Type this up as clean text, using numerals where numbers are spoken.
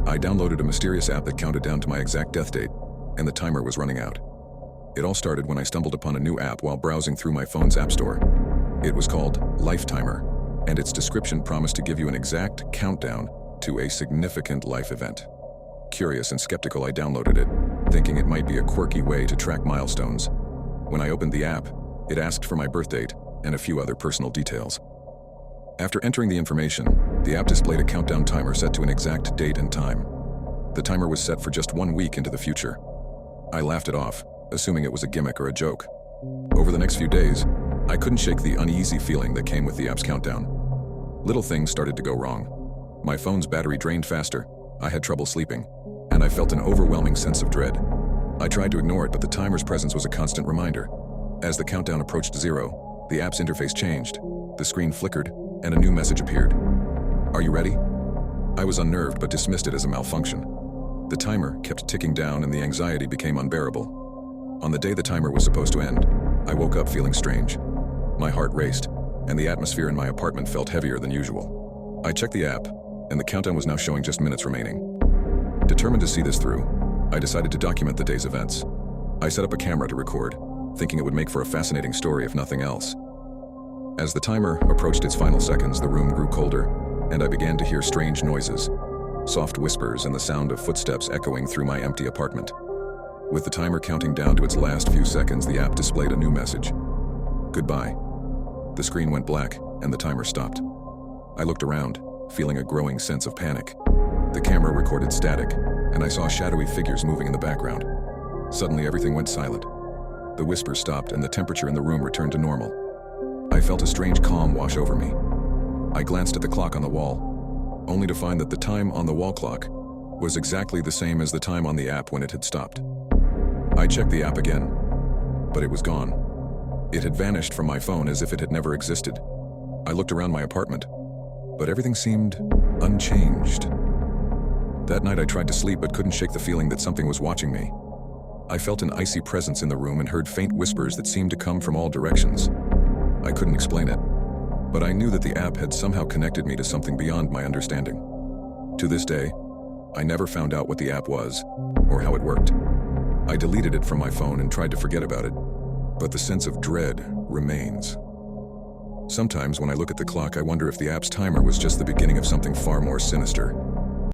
I downloaded a mysterious app that counted down to my exact death date, and the timer was running out. It all started when I stumbled upon a new app while browsing through my phone's app store. It was called Lifetimer, and its description promised to give you an exact countdown to a significant life event. Curious and skeptical, I downloaded it, thinking it might be a quirky way to track milestones. When I opened the app, it asked for my birth date and a few other personal details. After entering the information, the app displayed a countdown timer set to an exact date and time. The timer was set for just 1 week into the future. I laughed it off, assuming it was a gimmick or a joke. Over the next few days, I couldn't shake the uneasy feeling that came with the app's countdown. Little things started to go wrong. My phone's battery drained faster, I had trouble sleeping, and I felt an overwhelming sense of dread. I tried to ignore it, but the timer's presence was a constant reminder. As the countdown approached 0, the app's interface changed, the screen flickered, and a new message appeared. "Are you ready?" I was unnerved but dismissed it as a malfunction. The timer kept ticking down and the anxiety became unbearable. On the day the timer was supposed to end, I woke up feeling strange. My heart raced, and the atmosphere in my apartment felt heavier than usual. I checked the app, and the countdown was now showing just minutes remaining. Determined to see this through, I decided to document the day's events. I set up a camera to record, thinking it would make for a fascinating story if nothing else. As the timer approached its final seconds, the room grew colder, and I began to hear strange noises, soft whispers and the sound of footsteps echoing through my empty apartment. With the timer counting down to its last few seconds, the app displayed a new message. "Goodbye." The screen went black, and the timer stopped. I looked around, feeling a growing sense of panic. The camera recorded static, and I saw shadowy figures moving in the background. Suddenly, everything went silent. The whispers stopped, and the temperature in the room returned to normal. I felt a strange calm wash over me. I glanced at the clock on the wall, only to find that the time on the wall clock was exactly the same as the time on the app when it had stopped. I checked the app again, but it was gone. It had vanished from my phone as if it had never existed. I looked around my apartment, but everything seemed unchanged. That night I tried to sleep but couldn't shake the feeling that something was watching me. I felt an icy presence in the room and heard faint whispers that seemed to come from all directions. I couldn't explain it, but I knew that the app had somehow connected me to something beyond my understanding. To this day, I never found out what the app was or how it worked. I deleted it from my phone and tried to forget about it, but the sense of dread remains. Sometimes when I look at the clock, I wonder if the app's timer was just the beginning of something far more sinister.